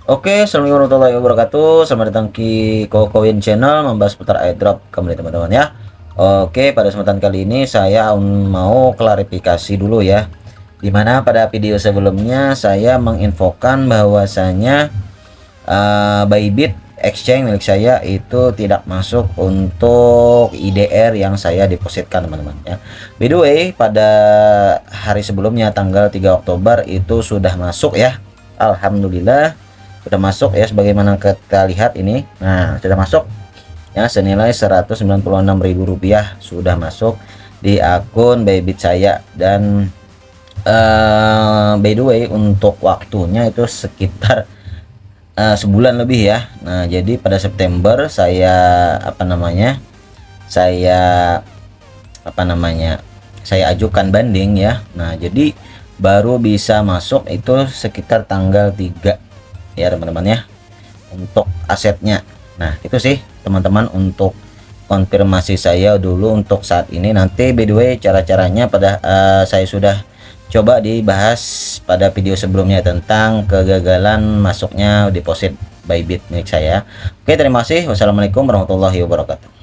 Oke, assalamualaikum warahmatullahi wabarakatuh. Selamat datang di Kokoin Channel, membahas seputar airdrop kembali teman-teman ya. Oke, pada kesempatan kali ini saya mau klarifikasi dulu ya. Dimana pada video sebelumnya saya menginfokan bahwasanya Bybit exchange milik saya itu tidak masuk untuk IDR yang saya depositkan teman-teman ya. By the way, pada hari sebelumnya tanggal 3 Oktober itu sudah masuk ya. Alhamdulillah sudah masuk ya, sebagaimana kita lihat ini. Nah, sudah masuk ya, senilai Rp196.000 sudah masuk di akun Bybit saya. Dan by the way, untuk waktunya itu sekitar sebulan lebih ya. Nah, jadi pada September saya saya ajukan banding ya. Nah, jadi baru bisa masuk itu sekitar tanggal 3 ya teman-teman ya, untuk asetnya. Nah, itu sih teman-teman untuk konfirmasi saya dulu untuk saat ini. Nanti by the way cara-caranya pada saya sudah coba dibahas pada video sebelumnya tentang kegagalan masuknya deposit Bybit milik saya. Oke, terima kasih. Wassalamualaikum warahmatullahi wabarakatuh.